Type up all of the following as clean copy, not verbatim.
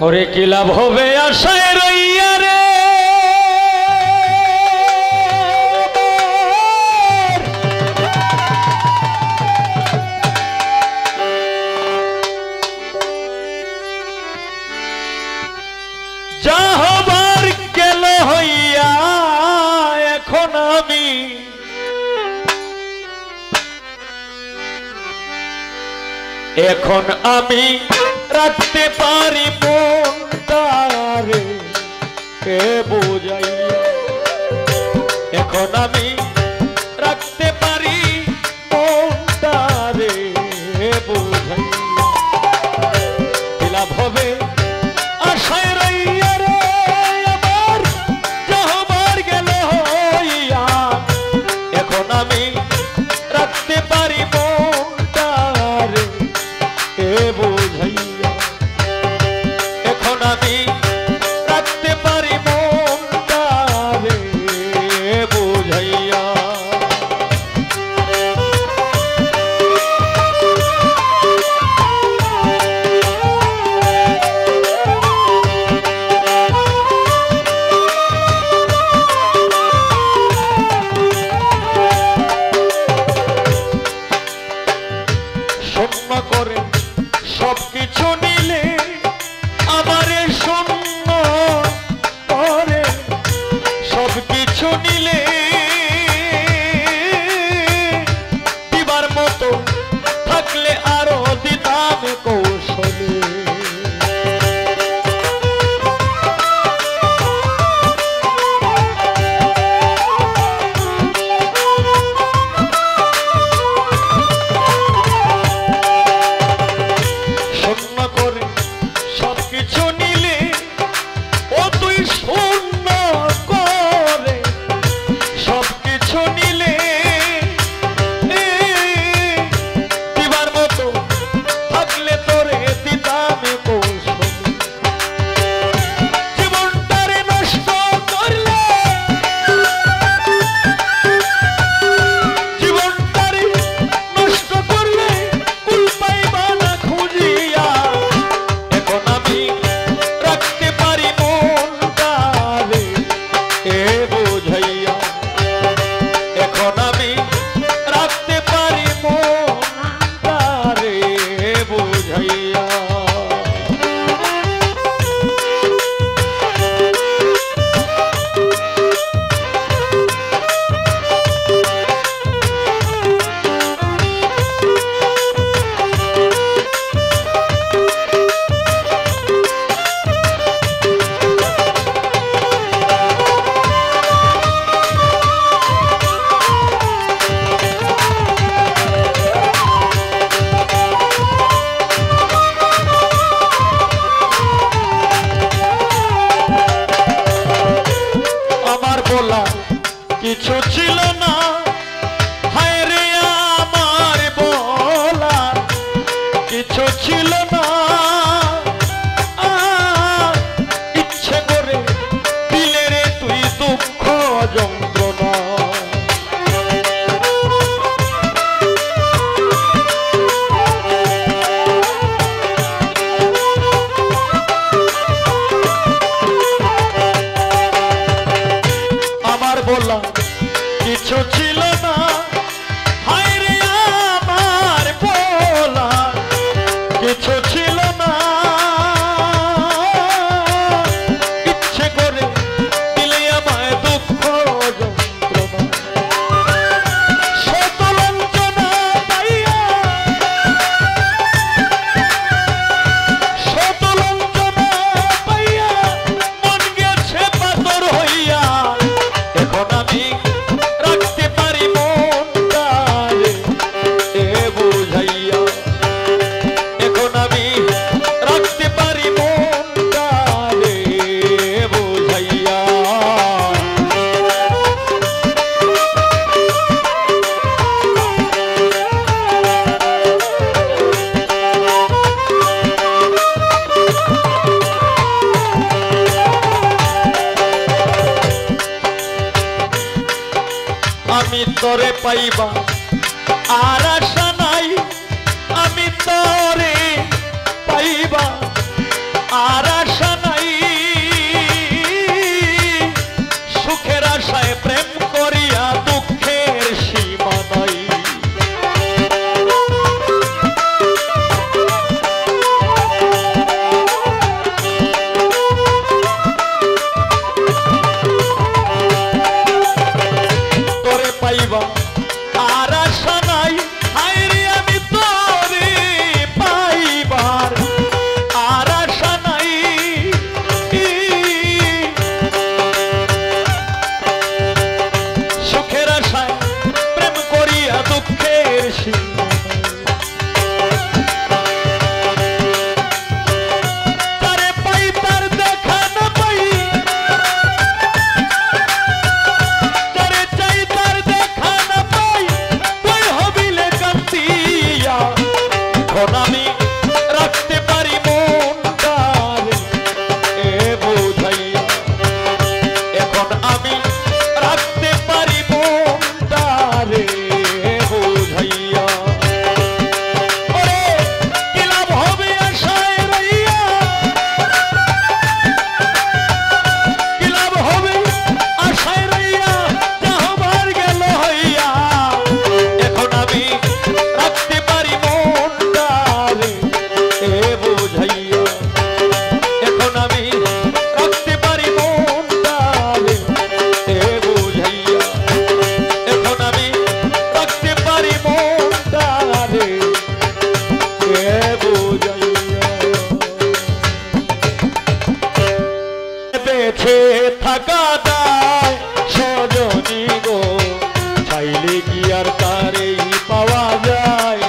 ওরে কি লাভ হবে আশায় রইয়া রে যা হবার গেল হইয়া এখন আমি রাখতে পারি মনটারে কে বুঝাইয়া এখন আমি রাখতে পারি মনটারে বুঝাইয়া কি লাভ হবে আশায় রইয়া রে আমার যাহবার গেল হইয়া এখন আমি রাখতে পারি মনটারে কে বুঝাইয়া এখন আমি রাখতে পারি মনটারে বুঝাইয়া শূন্য করে সবকিছু নিলে আমারে শূন্য করে সবকিছু নিলে দিবার মতো থাকলে আরো দিতাম কৌশলে সবকিছু নিলে ও তুই শূন্য করে সবকিছু নিলে দিবার মতো থাকলে তোরে দিতাম কৌশল জীবনটারে নষ্ট করলে জীবনটারে নষ্ট করলে কুল পাইবা না খুঁজিয়া এখন আমি রাখতে পারি মনটারে এ বুঝাইয়া এখন আমি রাখতে পারি মনটারে বুঝাইয়া কিছু ছিল না হায় রে আমার বলা কিছু ছিল না ইচ্ছে করে দিলে রে তুই দুঃখ যন্ত্রণা আমার বলা কিছু ছিল না হায় রে আমার বলা কিছু ছিল না ইচ্ছে করে দিলে আমায় দুঃখ যন্ত্রণা শত লাঞ্ছনা পাইয়া শত লাঞ্ছনা পাইয়া মন গেছে পাথর হইয়া এখন আমি রাখতে পারি মনটারে এ বুঝাইয়া এখন আমি রাখতে পারি মনটারে বুঝাইয়া আমি তোরে পাইবা আর আশা নাই আমি তোরে পাইবা আর আশা বেছে থাকা দায় সজনী গো চাইলে কি আর তারেই পাওয়া যায়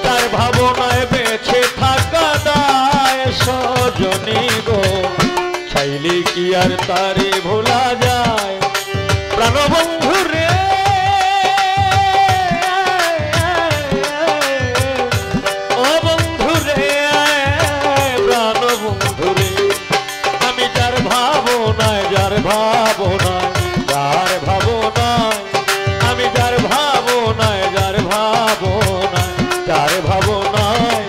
তার ভাবনায় বেছে থাকা দায় সজনী গো চাইলে কি আর তারে ভোলা যায় প্রাণবন্ধু রে ও বন্ধু রে প্রাণবন্ধু রে আমি যার ভাবনায় যার ভাবনায় যার ভাবনায় আমি যার ভাবনায় যার ভাবনায় যার ভাবনায়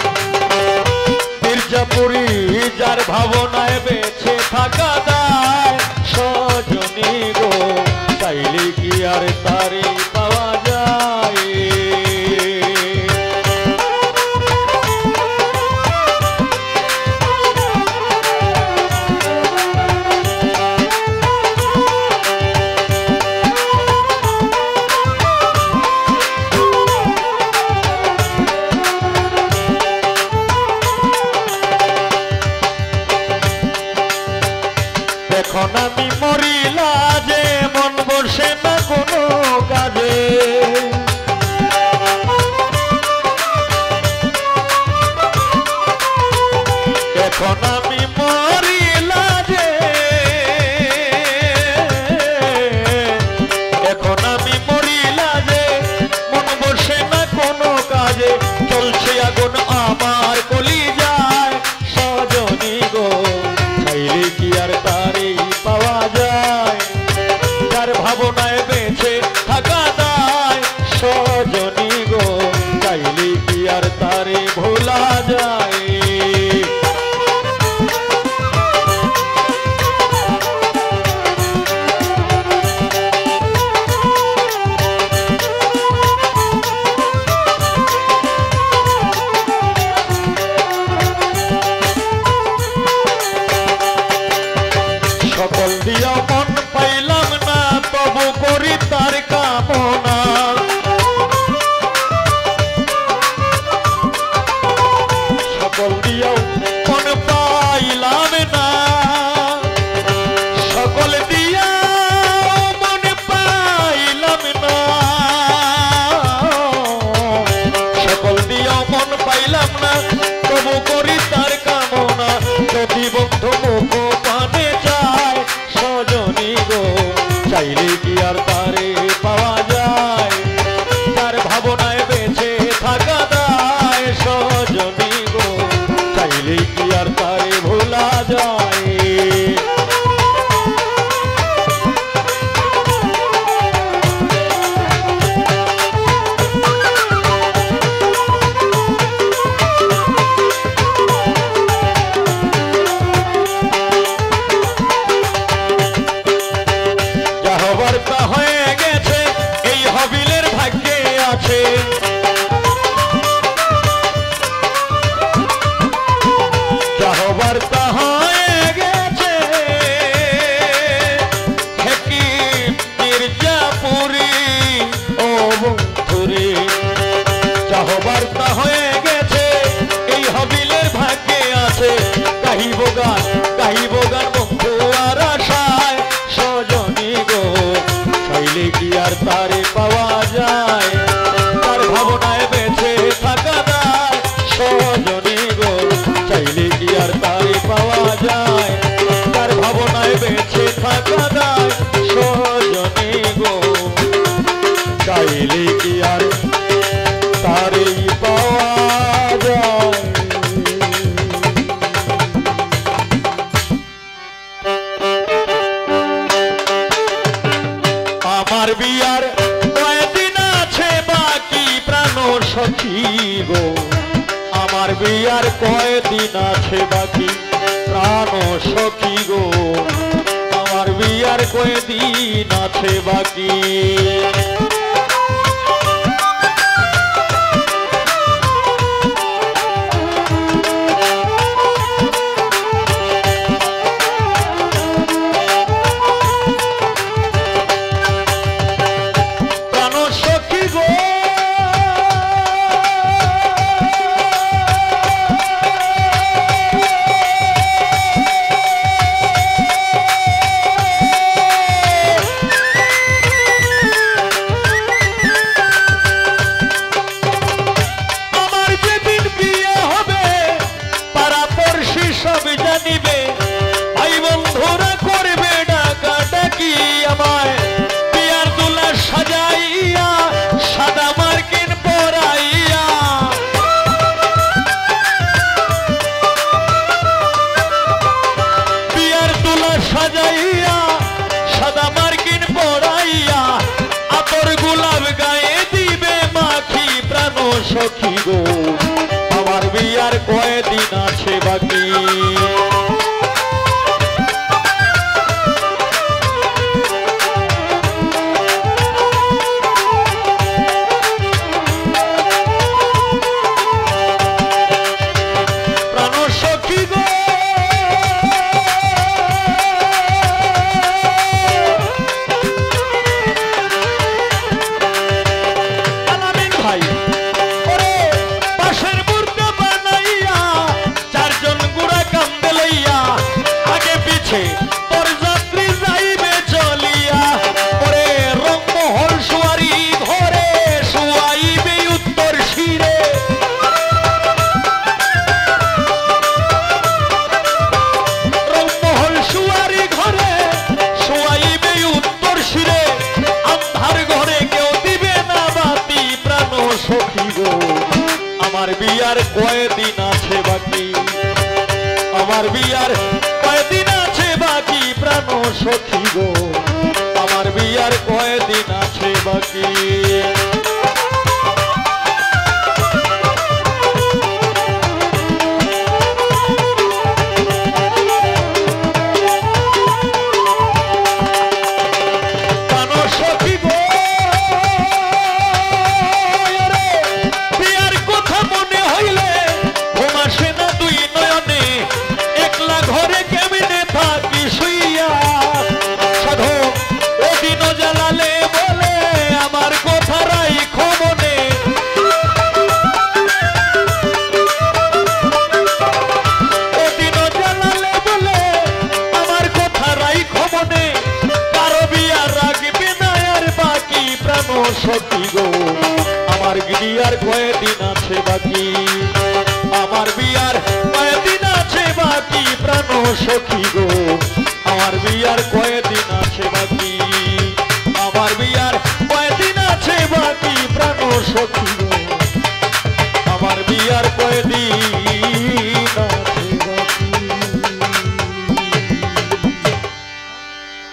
মির্জাপুরী যার ভাবনায় বেছে থাকা দায় সজনী গো চাইলে কি আর তারে পাওয়া যায় এখন আমি মরিলা যে মন বসে না কোনো কাজে এখন আমি মরিলা যে এখন আমি মরিলা যে মন বসে না কোনো কাজে চলছে আগুন আমার কলি যায় সজনী গো চাইলে কি আর তারে পাওয়া যায় যার ভাবনায় বেছে থাকা দায় সজনী গো চাইলে কি আর তারে ভোলা যায় সকল দিয়া মন পাইলাম না তবু করি তার কামনা সকল দিয়াও মন পাইলাম না সকল দিয়া মন পাইলাম না সকল দিয়া মন পাইলাম না তবু করি তার কামনা যদি বন্ধু মুখ পানে যায় সজনী গো চাইলে কি আর তারে পাওয়া যায় তার ভাবনায় বেছে থাকা দায় সজনী গো চাইলে কি আর তারে ভোলা যায় হয়ে গেছে এই হবিলের ভাগ্যে আছে যা হবার তা হয়ে গেছে কি মির্জাপুরী ও বন্ধুরে যা হবার তা হয়ে গেছে এই হবিলের ভাগ্যে আছে গাহিব গান বন্ধু আর আশায় সজনী গো চাইলে কি আর তারে পাওয়া যায় তার ভাবনায় বেছে থাকা দায় সজনী গো চাইলে কি আর তারে পাওয়া যায় তার ভাবনায় বেছে থাকা দায় সজনী গো চাইলে কি আর তারে পাওয়া যায় আমার বিয়ার কয়দিন আছে বাকি প্রাণ সখী গো আমার বিয়ার কয়দিন আছে বাকি প্রাণ সখী গো আমার বিয়ার কয়দিন আছে বাকি নিবে ভাই বন্ধুরা করবে ডাকাডাকি আমায় বিয়ার দুলা সাজাইয়া সাদা মার্কিন পরাইয়া বিয়ার দুলা সাজাইয়া সাদা মার্কিন পরাইয়া আতর গোলাপ গায়ে দিবে মাখি প্রাণ সখী গো আমার বিয়ার কয়দিন আছে বাকি প্রাণ সখী গো আলামিন ভাই ওরে পাশের মুর্দা বানাইয়া চারজন গুড়া কান্দে লইয়া আগে পিছে তোর যাত্রী যাইবে চলিয়া ওরে রংমহল সুয়ারি ঘরে শুয়াইবে উত্তর শিরে রংমহল সুয়ারি ঘরে শুয়াইবে উত্তর শিরে আন্ধার ঘরে কেউ দিবে না বাতি প্রাণ সখী গো আমার বিয়ার কয়দিন আছে বাকি আমার বিয়ার কয়দিন আছে বাকি প্রাণ সখী গো আমার বিয়ার কয়দিন আছে বাকি প্রাণ সখী গো ওরে বিয়ার কথা মনে হইলে ঘুম আসে না দুই নয়নে একলা ঘরে কেমনে থাকি শুইয়া সাধু ওদিনও জ্বালালে বলে আমার কথা রাইখো মনে ওদিনও জ্বালালে বলে আমার কথা রাইখো মনে কারো বিয়া রাখবে না আর বাকি প্রাণ সখী গো আমার বিয়ার কয়দিন আছে বাকি আমার বিয়ার কয়দিন আছে বাকি প্রাণ সখী গো আমার বিয়ার কয়দিন আছে বাকি আমার বিয়ার